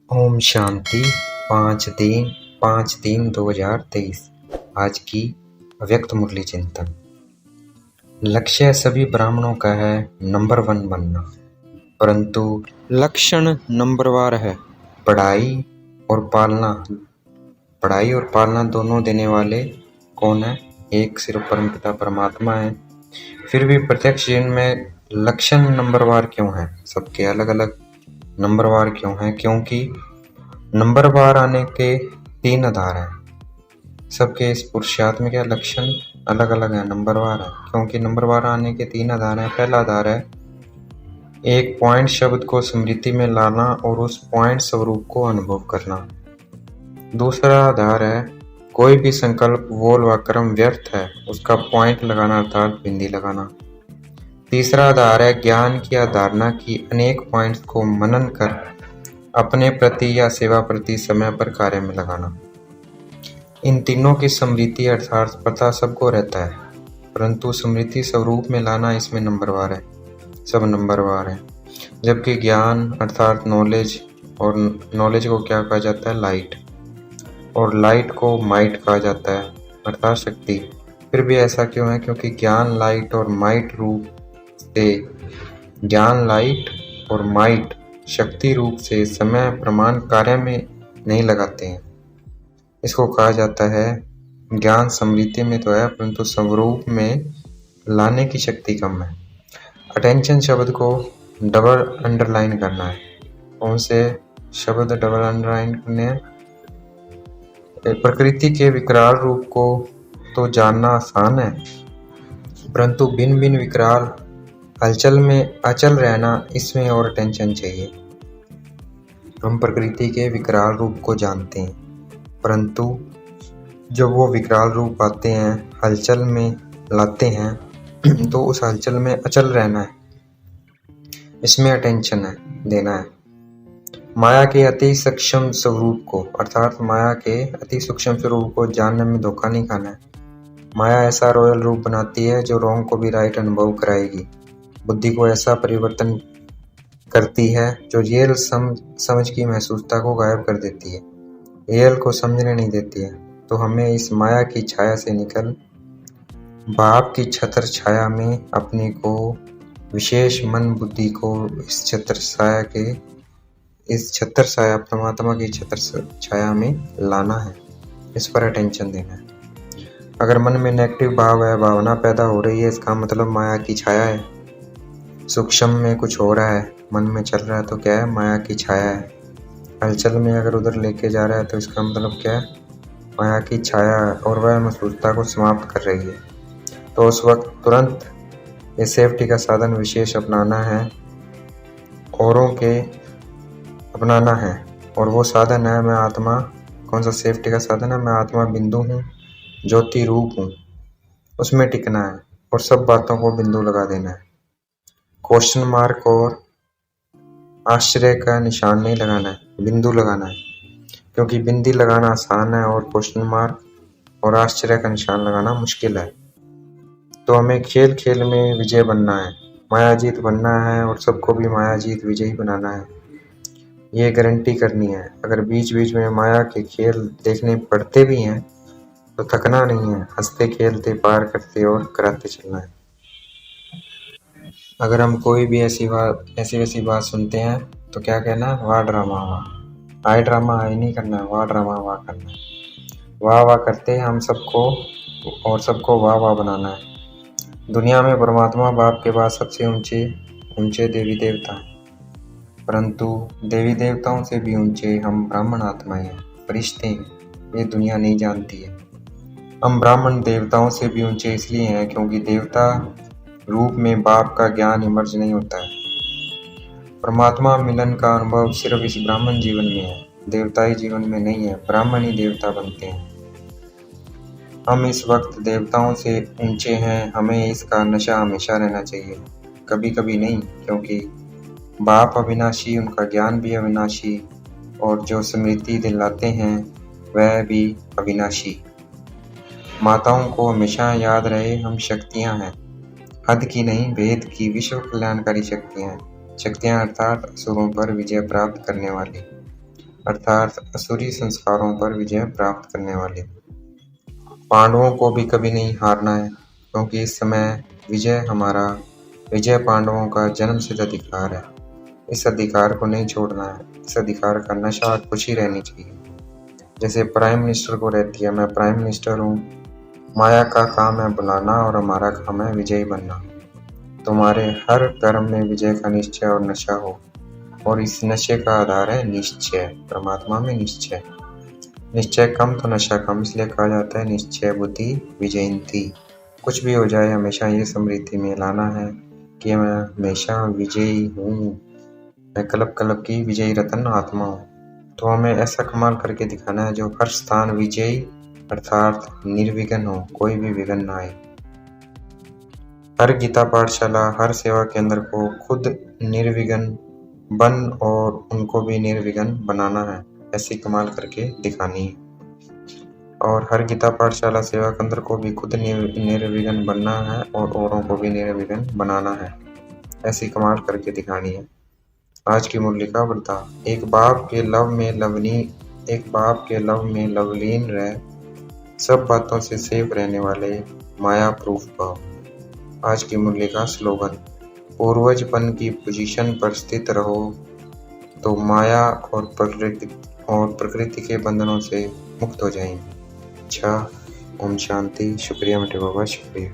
ओम शांति। 5/3/2023 आज की अव्यक्त मुरली चिंतन। लक्ष्य सभी ब्राह्मणों का है नंबर 1 बनना, परंतु लक्षण नंबरवार है। पढ़ाई और पालना दोनों देने वाले कौन है? एक सिर्फ परमपिता परमात्मा है। फिर भी प्रत्यक्ष जीवन में लक्षण नंबरवार क्यों है? सबके अलग अलग नंबरवार क्यों है? क्योंकि नंबरवार आने के 3 आधार हैं। सबके इस पुरुषार्थ में क्या लक्षण अलग अलग है, नंबरवार है, क्योंकि नंबरवार आने के 3 आधार हैं। पहला आधार है एक पॉइंट शब्द को स्मृति में लाना और उस पॉइंट स्वरूप को अनुभव करना। दूसरा आधार है कोई भी संकल्प, बोल व कर्म व्यर्थ है उसका पॉइंट लगाना अर्थात बिंदी लगाना। तीसरा आधार है ज्ञान की अवधारणा की अनेक पॉइंट्स को मनन कर अपने प्रति या सेवा प्रति समय पर कार्य में लगाना। इन तीनों की स्मृति अर्थात पता सबको रहता है, परंतु स्मृति स्वरूप में लाना इसमें नंबरवार है, सब नंबरवार है। जबकि ज्ञान अर्थात नॉलेज, और नॉलेज को क्या कहा जाता है? लाइट, और लाइट को माइट कहा जाता है अर्थात शक्ति। फिर भी ऐसा क्यों है? क्योंकि ज्ञान लाइट और माइट शक्ति रूप से समय प्रमाण कार्य में नहीं लगाते हैं। इसको कहा जाता है ज्ञान स्मृति में तो है, परंतु स्वरूप में लाने की शक्ति कम है। अटेंशन शब्द को डबल अंडरलाइन करना है। कौन से शब्द डबल अंडरलाइन करने हैं? प्रकृति के विकराल रूप को तो जानना आसान है, परंतु भिन्न भिन्न विकराल हलचल में अचल रहना, इसमें और अटेंशन चाहिए। हम प्रकृति के विकराल रूप को जानते हैं, परंतु जब वो विकराल रूप आते हैं, हलचल में लाते हैं तो उस हलचल में अचल रहना है, इसमें अटेंशन है, देना है। माया के अति सूक्ष्म स्वरूप को अर्थात माया के अति सूक्ष्म स्वरूप को जानने में धोखा नहीं खाना है। माया ऐसा रॉयल रूप बनाती है जो रॉन्ग को भी राइट अनुभव कराएगी। बुद्धि को ऐसा परिवर्तन करती है जो रियल समझ की महसूसता को गायब कर देती है, रियल को समझने नहीं देती है। तो हमें इस माया की छाया से निकल भाव की छत्र छाया में अपने को, विशेष मन बुद्धि को इस छत्र छाया परमात्मा की छत्र छाया में लाना है। इस पर अटेंशन देना है। अगर मन में नेगेटिव भाव है, भावना पैदा हो रही है, इसका मतलब माया की छाया है। सूक्ष्म में कुछ हो रहा है, मन में चल रहा है, तो क्या है? माया की छाया है। हलचल में अगर उधर लेके जा रहा है तो इसका मतलब क्या है? माया की छाया है, और वह महसूसता को समाप्त कर रही है। तो उस वक्त तुरंत ये सेफ्टी का साधन विशेष अपनाना है, औरों के अपनाना है, और वो साधन है मैं आत्मा। कौन सा सेफ्टी का साधन है? मैं आत्मा बिंदु हूँ, ज्योति रूप हूँ, उसमें टिकना है और सब बातों को बिंदु लगा देना है। क्वेश्चन मार्क और आश्चर्य का निशान नहीं लगाना है, बिंदु लगाना है, क्योंकि बिंदी लगाना आसान है और क्वेश्चन मार्क और आश्चर्य का निशान लगाना मुश्किल है। तो हमें खेल खेल में विजय बनना है, मायाजीत बनना है, और सबको भी मायाजीत विजयी बनाना है। ये गारंटी करनी है। अगर बीच बीच में माया के खेल देखने पड़ते भी हैं तो थकना नहीं है, हंसते खेलते पार करते और कराते चलना है। अगर हम कोई भी ऐसी वैसी बात सुनते हैं तो क्या कहना है? वाह ड्रामा वाह। आई ड्रामा आई नहीं करना है, वाह ड्रामा वाह करना है। वाह वाह करते हम सबको, और सबको वाह वाह बनाना है। दुनिया में परमात्मा बाप के बाद सबसे ऊंचे देवी देवता हैं, परंतु देवी देवताओं से भी ऊंचे हम ब्राह्मण आत्माएं हैं, फरिश्ते हैं। ये दुनिया नहीं जानती है। हम ब्राह्मण देवताओं से भी ऊंचे इसलिए हैं क्योंकि देवता रूप में बाप का ज्ञान इमर्ज नहीं होता है। परमात्मा मिलन का अनुभव सिर्फ इस ब्राह्मण जीवन में है, देवताई जीवन में नहीं है। ब्राह्मण ही देवता बनते हैं। हम इस वक्त देवताओं से ऊंचे हैं, हमें इसका नशा हमेशा रहना चाहिए, कभी कभी नहीं, क्योंकि बाप अविनाशी, उनका ज्ञान भी अविनाशी, और जो स्मृति दिलाते हैं वह भी अविनाशी। माताओं को हमेशा याद रहे हम शक्तियां हैं, हद की नहीं भेद की विश्व कल्याणकारी शक्तियां अर्थात असुरों पर विजय प्राप्त करने वाली। अर्थात असुरी संस्कारों पर विजय प्राप्त करने वाली। पांडवों को भी कभी नहीं हारना है, क्योंकि इस समय विजय पांडवों का जन्मसिद्ध अधिकार है। इस अधिकार को नहीं छोड़ना है। इस अधिकार का नशा और खुशी रहनी चाहिए। जैसे प्राइम मिनिस्टर को रहती है, मैं प्राइम मिनिस्टर हूँ, माया का काम है बुलाना और हमारा काम है विजयी बनना। तुम्हारे हर कर्म में विजय का निश्चय और नशा हो, और इस नशे का आधार है निश्चय, परमात्मा में निश्चय। निश्चय कम तो नशा कम, इसलिए कहा जाता है निश्चय बुद्धि विजयंती। कुछ भी हो जाए हमेशा ये स्मृति में लाना है कि मैं हमेशा विजयी हूँ, मैं कल्प कल्प की विजयी रतन आत्मा हूँ। तो हमें ऐसा कमाल करके दिखाना है जो हर स्थान विजयी अर्थात निर्विघ्न हो, कोई भी विघ्न ना आए। हर गीता पाठशाला, हर सेवा केंद्र को खुद निर्विघ्न बन और उनको भी निर्विघ्न बनाना है, ऐसी कमाल करके दिखानी है। और हर गीता पाठशाला सेवा केंद्र को भी खुद निर्विघ्न बनना है और औरों को भी निर्विघ्न बनाना है, ऐसी कमाल करके दिखानी है। आज की मुरलिका वृद्धा। एक बाप के लव में लवलीन रह, सब बातों से सेफ रहने वाले माया प्रूफ भाव। आज की मुरली का स्लोगन, पूर्वजपन की पोजीशन पर स्थित रहो तो माया और प्रकृति के बंधनों से मुक्त हो जाएंगे। अच्छा, ओम शांति। शुक्रिया मेरे बाबा, शुक्रिया।